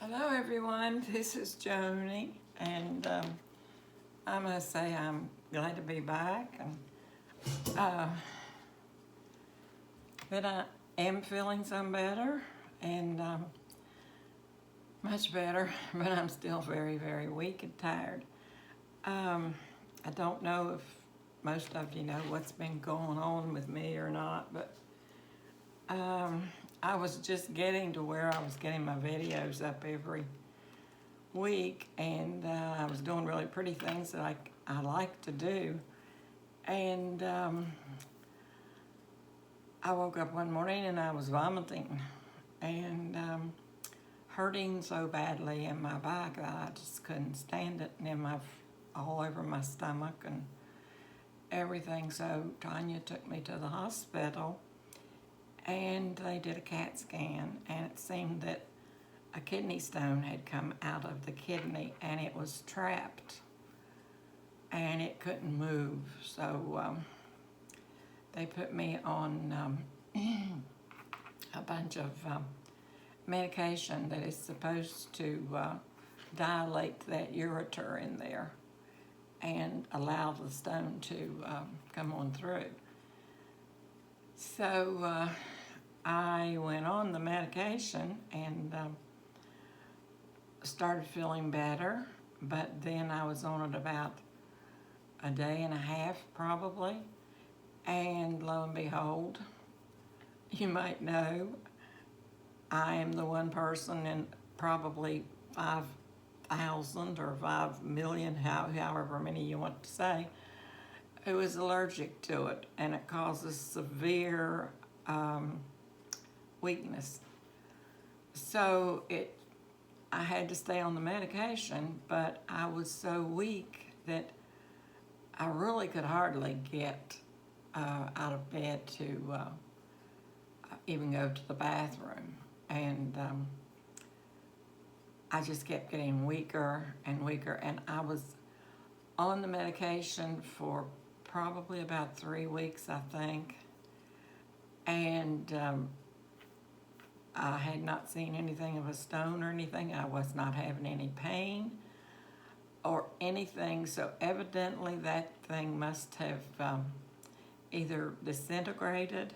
Hello everyone, this is Joni, and I must say I'm glad to be back, and that I am feeling some better, and much better, but I'm still very, very weak and tired. I don't know if most of you know what's been going on with me or not, but I was just getting to where I was getting my videos up every week, and I was doing really pretty things that I like to do. And I woke up one morning and I was vomiting and hurting so badly in my back that I just couldn't stand it, and all over my stomach and everything. So Tanya took me to the hospital, and they did a CAT scan, and it seemed that a kidney stone had come out of the kidney, and it was trapped and it couldn't move. So they put me on a bunch of medication that is supposed to dilate that ureter in there and allow the stone to come on through. So I went on the medication and started feeling better, but then I was on it about a day and a half probably, and lo and behold, you might know, I am the one person in probably 5,000 or 5 million, however many you want to say, who is allergic to it, and it causes severe weakness. So I had to stay on the medication, but I was so weak that I really could hardly get out of bed to even go to the bathroom. And I just kept getting weaker and weaker, and I was on the medication for probably about 3 weeks, I think, and I had not seen anything of a stone or anything. I was not having any pain or anything, so evidently that thing must have either disintegrated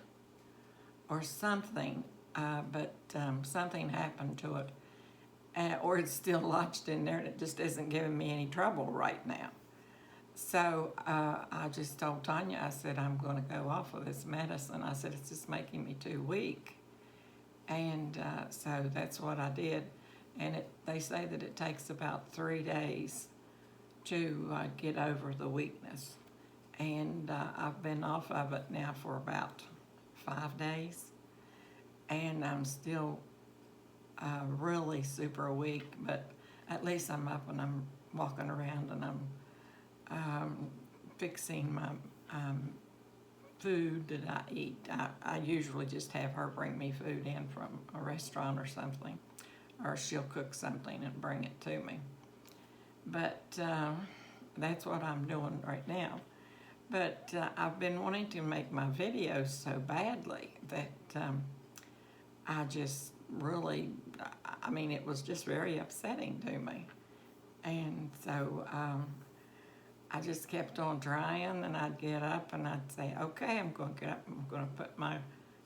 or something, but something happened to it, or it's still lodged in there and it just isn't giving me any trouble right now. So I just told Tanya, I said, I'm going to go off of this medicine. I said, it's just making me too weak. And so that's what I did. And they say that it takes about 3 days to get over the weakness. And I've been off of it now for about 5 days. And I'm still really super weak, but at least I'm up and I'm walking around, and I'm fixing my food that I eat. I usually just have her bring me food in from a restaurant or something, or she'll cook something and bring it to me. But that's what I'm doing right now. But I've been wanting to make my videos so badly that I just really, I mean, it was just very upsetting to me. And so I just kept on trying, and I'd get up and I'd say, okay, I'm going to get up, I'm going to put my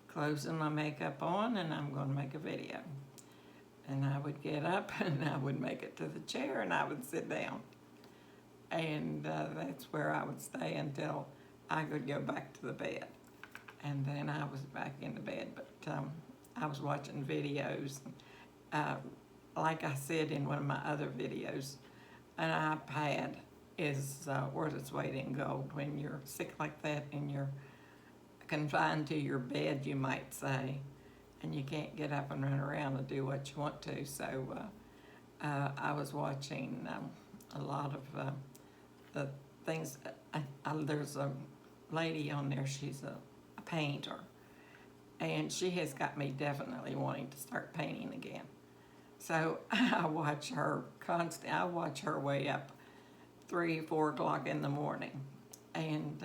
clothes and my makeup on, and I'm going to make a video. And I would get up and I would make it to the chair and I would sit down. And that's where I would stay until I could go back to the bed. And then I was back in the bed, but I was watching videos. Like I said in one of my other videos, an iPad is worth its weight in gold. When you're sick like that and you're confined to your bed, you might say, and you can't get up and run around and do what you want to. So I was watching a lot of the things. There's a lady on there, she's a painter, and she has got me definitely wanting to start painting again. So I watch her constantly. I watch her way up 3-4 o'clock in the morning, and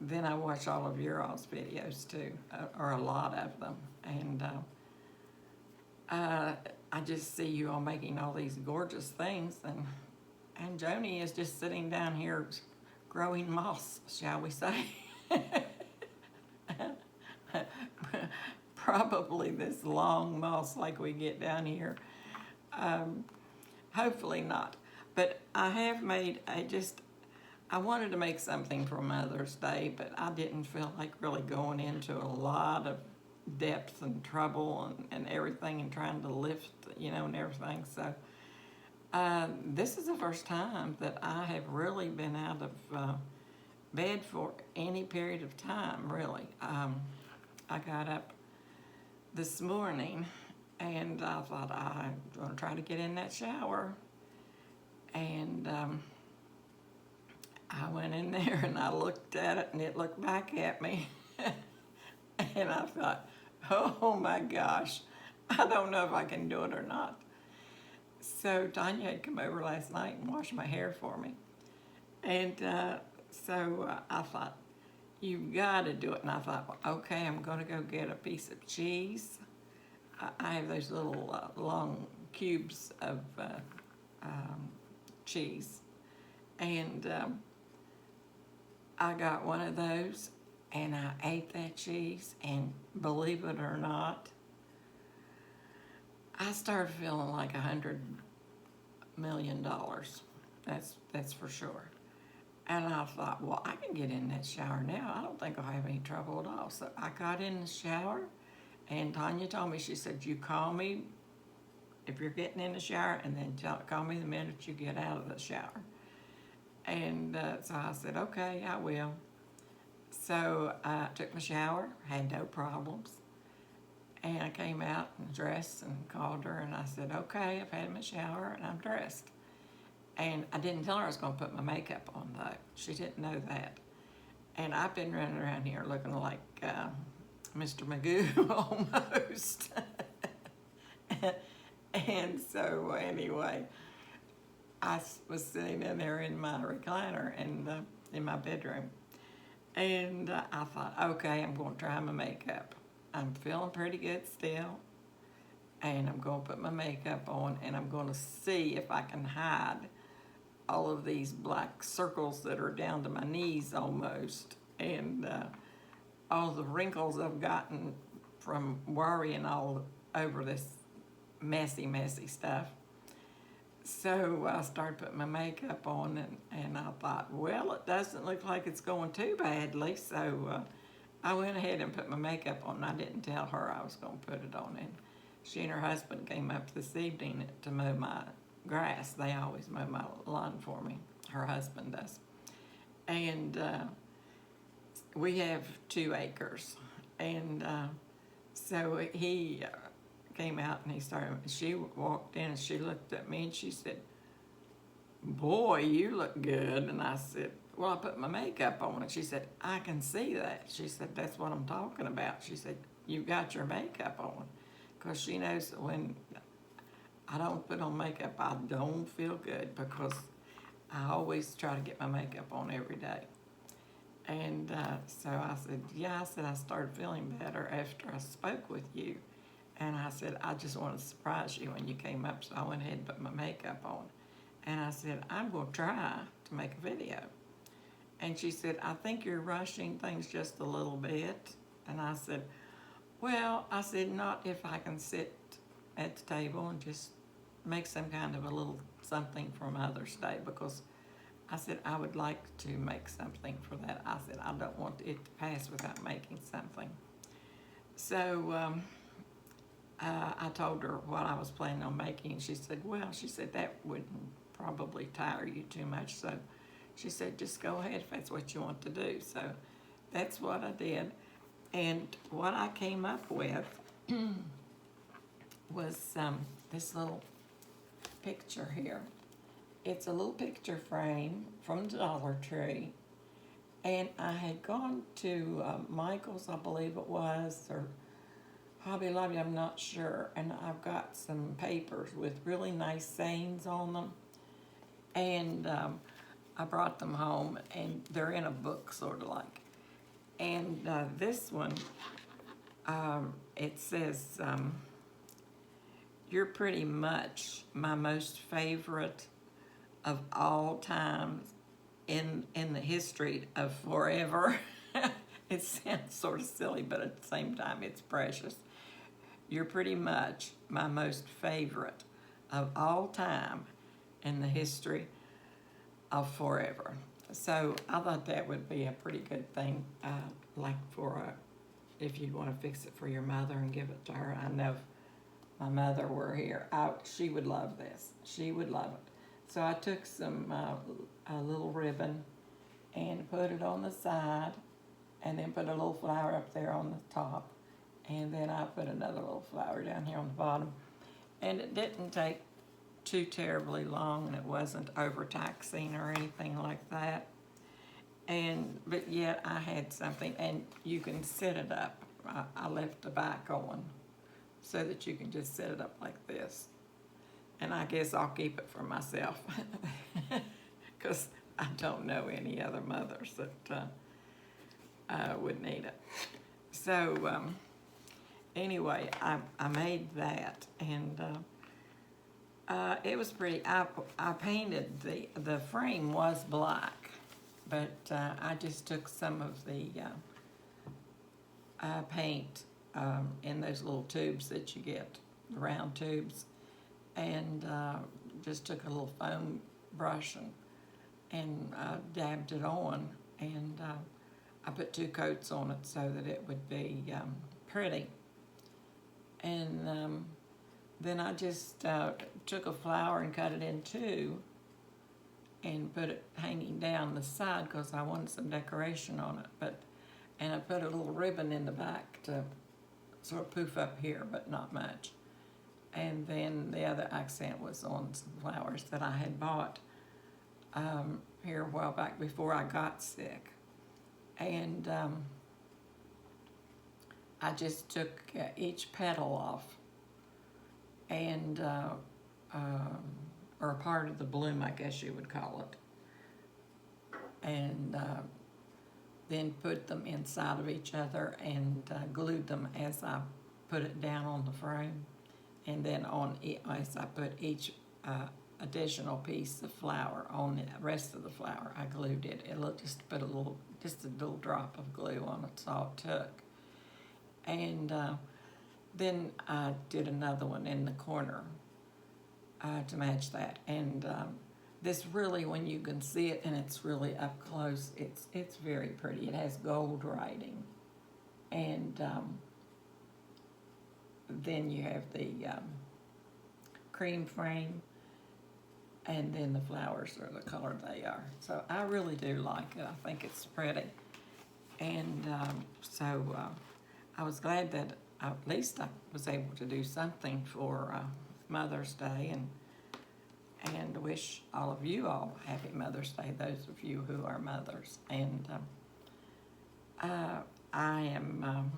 then I watch all of your all's videos too, or a lot of them, and I just see you all making all these gorgeous things, and Joni is just sitting down here growing moss, shall we say. Probably this long moss like we get down here. Hopefully not. But I have made, I wanted to make something for Mother's Day, but I didn't feel like really going into a lot of depth and trouble and everything and trying to lift, and everything. So this is the first time that I have really been out of bed for any period of time, really. I got up this morning and I thought I'm going to try to get in that shower. And I went in there and I looked at it and it looked back at me. And I thought, oh my gosh, I don't know if I can do it or not. So Tanya had come over last night and washed my hair for me. And so I thought, you've got to do it. And I thought, well, okay, I'm going to go get a piece of cheese. I have those little long cubes of cheese. And I got one of those and I ate that cheese, and believe it or not, I started feeling like $100 million. That's for sure. And I thought, well, I can get in that shower now. I don't think I'll have any trouble at all. So I got in the shower, and Tanya told me, she said, you call me if you're getting in the shower, and then call me the minute you get out of the shower. And so I said, okay, I will. So I took my shower, had no problems. And I came out and dressed and called her, and I said, okay, I've had my shower and I'm dressed. And I didn't tell her I was going to put my makeup on, though. She didn't know that. And I've been running around here looking like Mr. Magoo almost. And so anyway, I was sitting in there in my recliner and in my bedroom. And I thought, okay, I'm going to try my makeup. I'm feeling pretty good still. And I'm going to put my makeup on, and I'm going to see if I can hide all of these black circles that are down to my knees almost, and all the wrinkles I've gotten from worrying all over this messy stuff. So I started putting my makeup on, and I thought, well, it doesn't look like it's going too badly. So I went ahead and put my makeup on. I didn't tell her I was going to put it on. And she and her husband came up this evening to mow my grass. They always mow my lawn for me. Her husband does. And we have 2 acres. And so he came out and she walked in and she looked at me and she said, boy, you look good. And I said, well, I put my makeup on. And she said, I can see that. She said, that's what I'm talking about. She said, you got your makeup on. Because she knows that when I don't put on makeup, I don't feel good, because I always try to get my makeup on every day. And so I said, yeah, I started feeling better after I spoke with you. And I said, I just wanted to surprise you when you came up, so I went ahead and put my makeup on. And I said, I'm going to try to make a video. And she said, I think you're rushing things just a little bit. And I said, well, I said, not if I can sit at the table and just make some kind of a little something for Mother's Day, because I said, I would like to make something for that. I said, I don't want it to pass without making something. So I told her what I was planning on making. She said, well, that wouldn't probably tire you too much. So she said, just go ahead if that's what you want to do. So that's what I did. And what I came up with was this little picture here. It's a little picture frame from the Dollar Tree. And I had gone to Michael's, I believe it was, or Hobby Lobby, I'm not sure. And I've got some papers with really nice sayings on them. And I brought them home, and they're in a book, sort of like. And this one, it says, you're pretty much my most favorite of all times in the history of forever. It sounds sort of silly, but at the same time, it's precious. You're pretty much my most favorite of all time in the history of forever. So I thought that would be a pretty good thing, like if you'd want to fix it for your mother and give it to her. I know if my mother were here, she would love this. She would love it. So I took a little ribbon and put it on the side, and then put a little flower up there on the top, and then I put another little flower down here on the bottom. And it didn't take too terribly long, and it wasn't overtaxing or anything like that. But yet I had something, and you can set it up. I left the back on so that you can just set it up like this. And I guess I'll keep it for myself because I don't know any other mothers that would need it. So anyway, I made that, and it was pretty. I painted the frame was black, but I just took some of the paint in those little tubes that you get, the round tubes, and just took a little foam brush and dabbed it on, and I put 2 coats on it so that it would be pretty. And then I just took a flower and cut it in 2 and put it hanging down the side because I wanted some decoration on it. And I put a little ribbon in the back to sort of poof up here, but not much. And then the other accent was on some flowers that I had bought here a while back before I got sick. And I just took each petal off, and or a part of the bloom, I guess you would call it, and then put them inside of each other and glued them as I put it down on the frame. And then as I put each additional piece of flour on the rest of the flour, I glued it. Just a little drop of glue on it, that's all it took. And then I did another one in the corner to match that. And this really, when you can see it and it's really up close, it's very pretty. It has gold writing. And then you have the cream frame, and then the flowers are the color they are. So I really do like it. I think it's pretty. And so I was glad that at least I was able to do something for Mother's Day, and wish all of you all happy Mother's Day, those of you who are mothers. And I am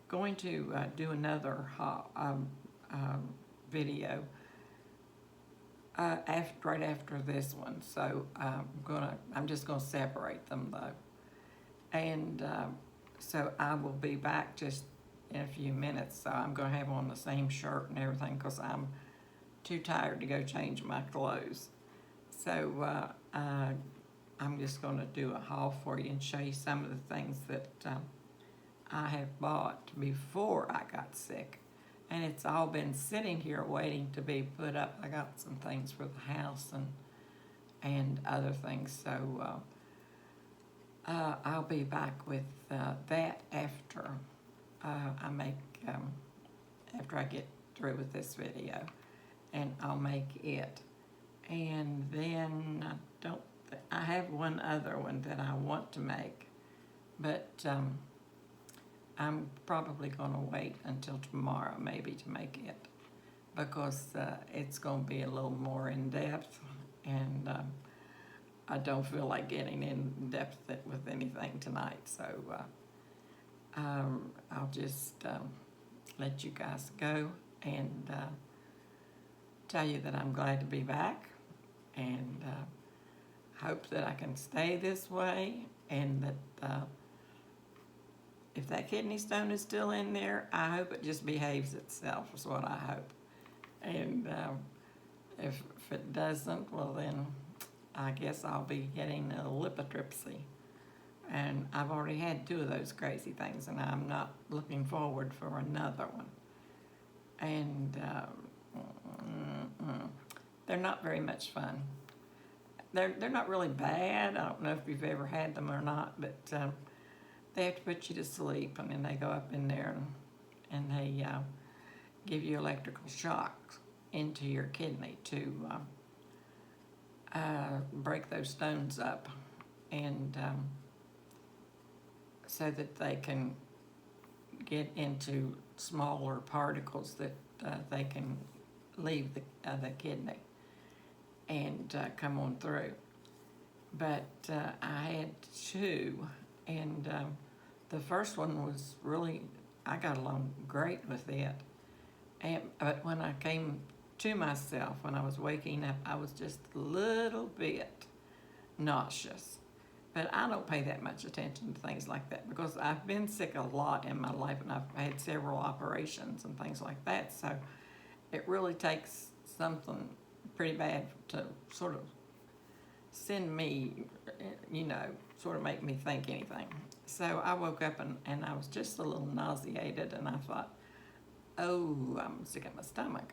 going to do another video right after this one. So I'm just gonna separate them though, and so I will be back just in a few minutes. So I'm gonna have on the same shirt and everything because I'm too tired to go change my clothes. So I'm just gonna do a haul for you and show you some of the things that I have bought before I got sick. And it's all been sitting here waiting to be put up. I got some things for the house and other things. So I'll be back with that after after I get through with this video, and I'll make it. And then I have one other one that I want to make, but I'm probably going to wait until tomorrow maybe to make it, because it's going to be a little more in depth, and I don't feel like getting in depth with anything tonight. So I'll just let you guys go and tell you that I'm glad to be back, and hope that I can stay this way, and that if that kidney stone is still in there, I hope it just behaves itself, is what I hope. And if it doesn't, well then I guess I'll be getting a lithotripsy. And I've already had 2 of those crazy things, and I'm not looking forward for another one. And they're not very much fun. They're not really bad. I don't know if you've ever had them or not, but they have to put you to sleep, and then they go up in there and they give you electrical shocks into your kidney to break those stones up, and so that they can get into smaller particles that they can leave the kidney and come on through. But I had 2, and the first one was really, I got along great with it. But when I came to myself, when I was waking up, I was just a little bit nauseous. But I don't pay that much attention to things like that because I've been sick a lot in my life, and I've had several operations and things like that. So it really takes something pretty bad to sort of send me, sort of make me think anything. So I woke up and I was just a little nauseated, and I thought, oh, I'm sick at my stomach.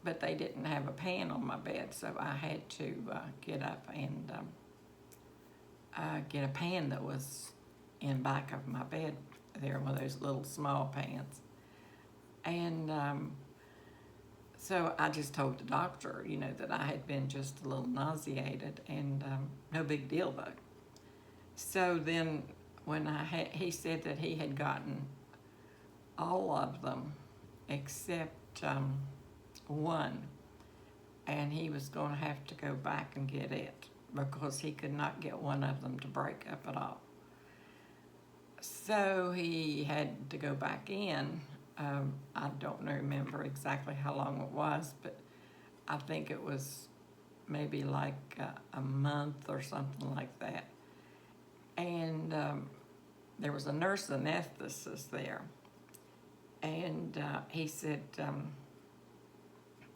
But they didn't have a pan on my bed, so I had to get up and get a pan that was in back of my bed there, one of those little small pans. And so I just told the doctor, that I had been just a little nauseated, and no big deal though. So then when he said that he had gotten all of them except one, and he was going to have to go back and get it because he could not get one of them to break up at all. So he had to go back in. I don't remember exactly how long it was, but I think it was maybe like a month or something like that. And there was a nurse anesthetist there, and he said,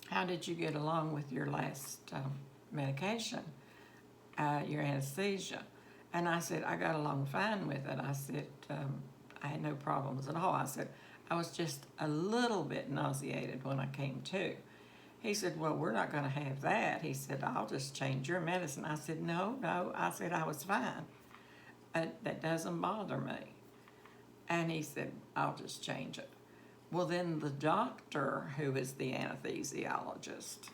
how did you get along with your last medication, your anesthesia? And I said, I got along fine with it. I said, I had no problems at all. I said, I was just a little bit nauseated when I came to. He said, well, we're not going to have that. He said, I'll just change your medicine. I said, no. I said, I was fine. That doesn't bother me. And he said, I'll just change it. Well, then the doctor, who is the anesthesiologist,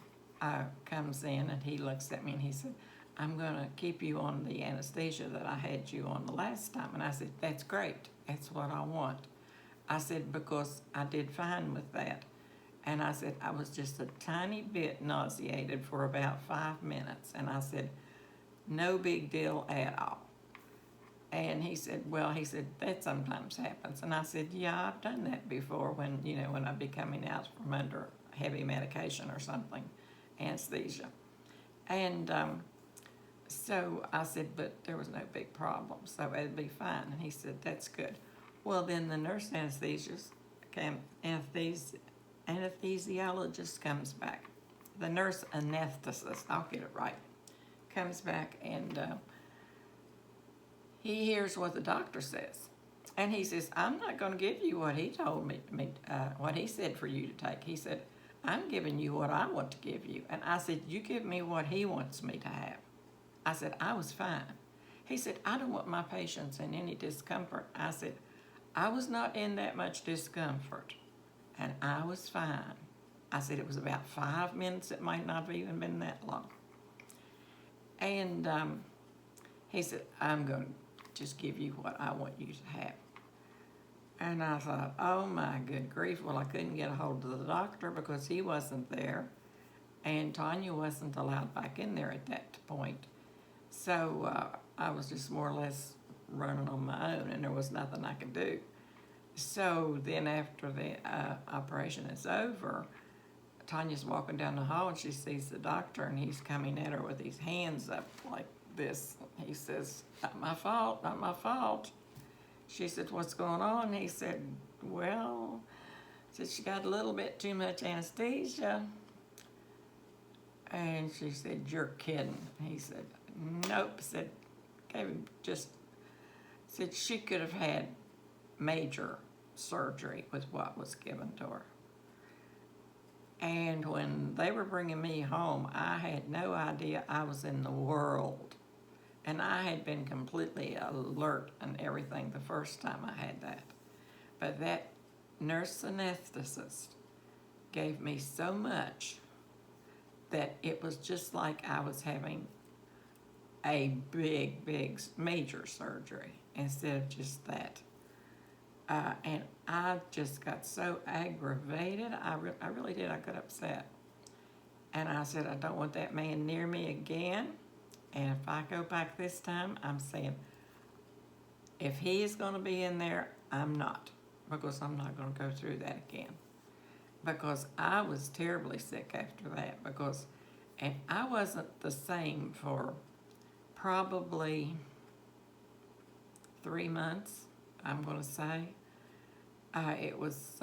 comes in and he looks at me and he said, I'm going to keep you on the anesthesia that I had you on the last time. And I said, that's great. That's what I want. I said, because I did fine with that. And I said, I was just a tiny bit nauseated for about 5 minutes. And I said, no big deal at all. And he said, that sometimes happens. And I said, yeah, I've done that before when I'd be coming out from under heavy medication or something, anesthesia. And so I said, but there was no big problem, so it'd be fine. And he said, that's good. Well, then the nurse anesthesiologist comes back. The nurse anesthetist, I'll get it right, comes back and he hears what the doctor says. And he says, I'm not going to give you what he told me, what he said for you to take. He said, I'm giving you what I want to give you. And I said, you give me what he wants me to have. I said, I was fine. He said, I don't want my patients in any discomfort. I said, I was not in that much discomfort, and I was fine. I said, it was about 5 minutes. It might not have even been that long. And he said, I'm going to just give you what I want you to have. And I thought, oh my good grief. Well, I couldn't get a hold of the doctor because he wasn't there, and Tanya wasn't allowed back in there at that point. So I was just more or less running on my own, and there was nothing I could do. So then after the operation is over, Tanya's walking down the hall and she sees the doctor, and he's coming at her with his hands up like this. He says, not my fault, not my fault. She said, what's going on? He said, well, she got a little bit too much anesthesia. And she said, "You're kidding." He said, "Nope." Said, gave him just, said she could have had major surgery with what was given to her. And when they were bringing me home, I had no idea I was in the world. And I had been completely alert and everything the first time I had that. But that nurse anesthetist gave me so much that it was just like I was having a big, big, major surgery instead of just that. And I just got so aggravated. I really did. I got upset. And I said, I don't want that man near me again. And if I go back this time, I'm saying, if he is going to be in there, I'm not. Because I'm not going to go through that again. Because I was terribly sick after that. And I wasn't the same for probably 3 months, I'm going to say. It was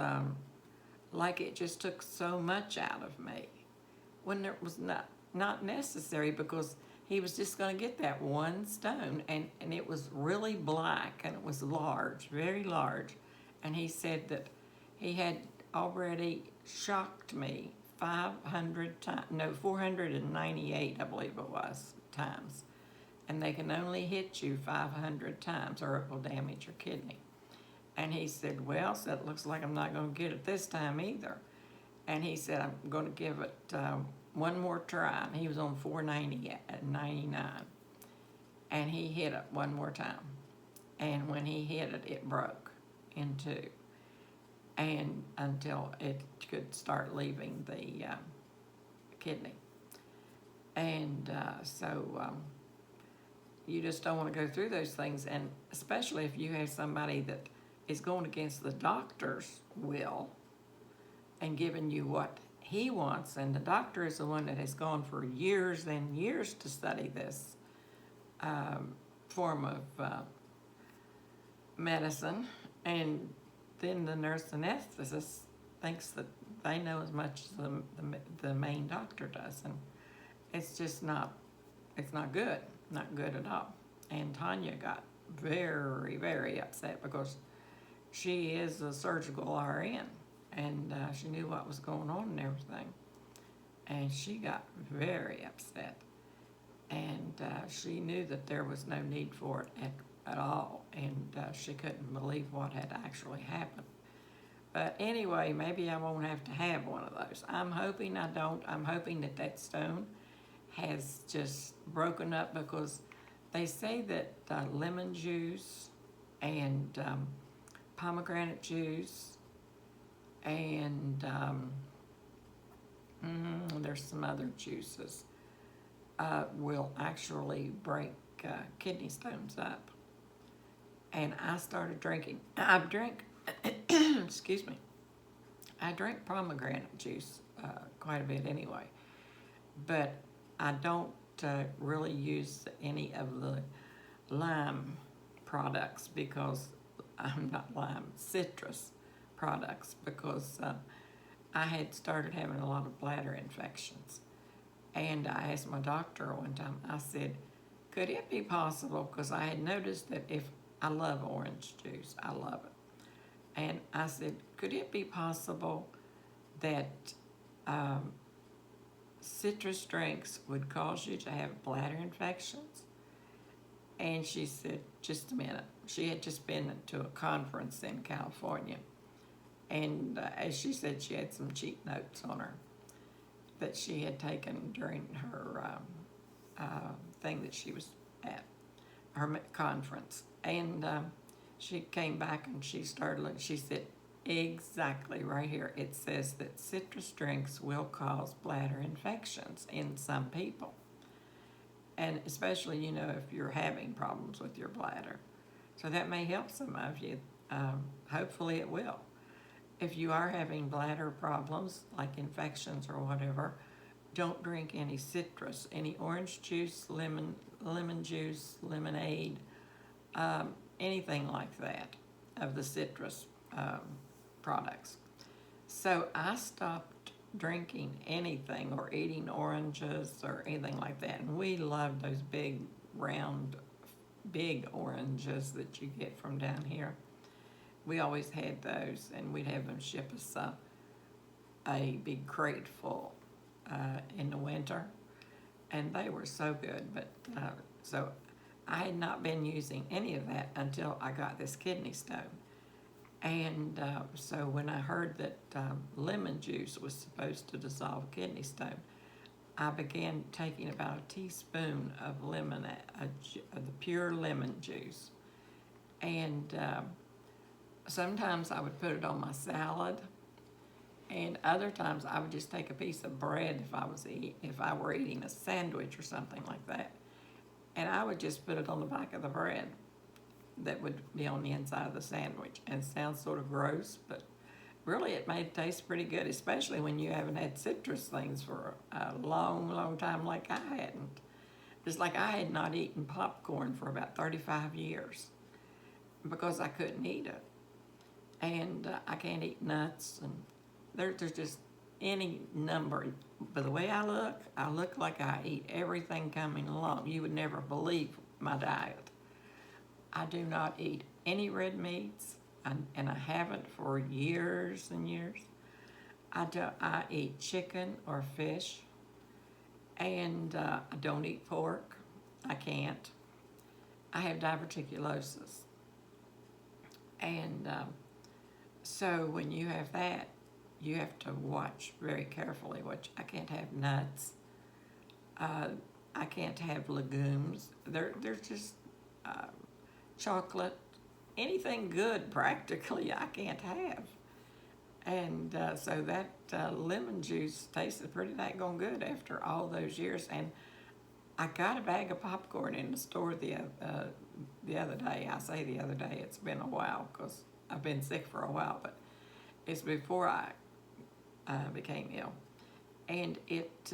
like it just took so much out of me when it was not necessary, because he was just going to get that one stone, and it was really black, and it was large, very large. And he said that he had already shocked me 500 times, no, 498, I believe it was, times. And they can only hit you 500 times or it will damage your kidney. And he said, well, so it looks like I'm not going to get it this time either. And he said, I'm going to give it one more try. And he was on 499. And he hit it one more time. And when he hit it, it broke in two. And until it could start leaving the kidney. And so you just don't want to go through those things. And especially if you have somebody that is going against the doctor's will and giving you what he wants, and the doctor is the one that has gone for years and years to study this form of medicine, and then the nurse anesthetist thinks that they know as much as the main doctor does, and it's just not good, not good at all. And Tanya got very, very upset because she is a surgical RN, and she knew what was going on and everything. And she got very upset. And she knew that there was no need for it at all. And she couldn't believe what had actually happened. But anyway, maybe I won't have to have one of those. I'm hoping I don't. I'm hoping that stone has just broken up, because they say that lemon juice and pomegranate juice and there's some other juices will actually break kidney stones up. And I started drinking. I drank, excuse me, I drank pomegranate juice quite a bit anyway. But I don't really use any of the lime products, because I'm not lime, citrus products, because I had started having a lot of bladder infections. And I asked my doctor one time, I said, could it be possible, because I had noticed that if I love orange juice, I love it. And I said, could it be possible that citrus drinks would cause you to have bladder infections? And she said, just a minute. She had just been to a conference in California. And as she said, she had some cheat notes on her that she had taken during her thing that she was at, her conference. And she came back and she started looking. She said, exactly right here. It says that citrus drinks will cause bladder infections in some people. And especially, if you're having problems with your bladder. So that may help some of you. Hopefully it will. If you are having bladder problems, like infections or whatever, don't drink any citrus, any orange juice, lemon juice, lemonade, anything like that of the citrus products. So I stopped drinking anything or eating oranges or anything like that. And we love those big, round, big oranges that you get from down here. We always had those, and we'd have them ship us a big crate full in the winter, and they were so good. But so I had not been using any of that until I got this kidney stone. And so when I heard that lemon juice was supposed to dissolve a kidney stone, I began taking about a teaspoon of the pure lemon juice. And sometimes I would put it on my salad, and other times I would just take a piece of bread if I were eating a sandwich or something like that, and I would just put it on the back of the bread that would be on the inside of the sandwich. And it sounds sort of gross, but really it made it taste pretty good, especially when you haven't had citrus things for a long, long time like I hadn't. It's like I had not eaten popcorn for about 35 years because I couldn't eat it. And I can't eat nuts, and there's just any number. But the way I look like I eat everything coming along. You would never believe my diet. I do not eat any red meats, and I haven't for years and years. I eat chicken or fish, and I don't eat pork. I can't. I have diverticulosis. And so when you have that, you have to watch very carefully. I can't have nuts. I can't have legumes. There's just chocolate, anything good practically I can't have. And so that lemon juice tasted pretty daggone good after all those years. And I got a bag of popcorn in the store the other day. I say the other day, it's been a while because I've been sick for a while, but it's before I became ill. And it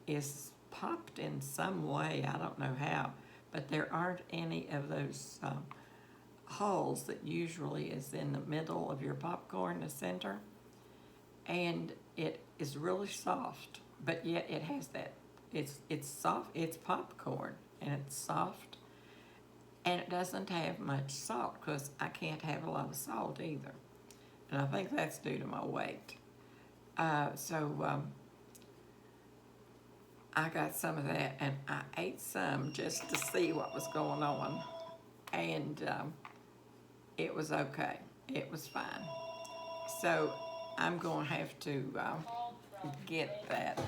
is popped in some way, I don't know how, but there aren't any of those holes that usually is in the middle of your popcorn, the center. And it is really soft, but yet it has that, it's soft, it's popcorn, and it's soft, and it doesn't have much salt because I can't have a lot of salt either. And I think that's due to my weight. So I got some of that, and I ate some just to see what was going on, and it was okay. It was fine. So I'm going to have to get that.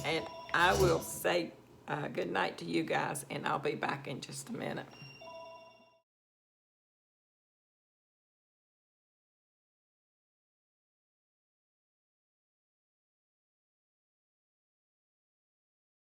And I will say good night to you guys, and I'll be back in just a minute.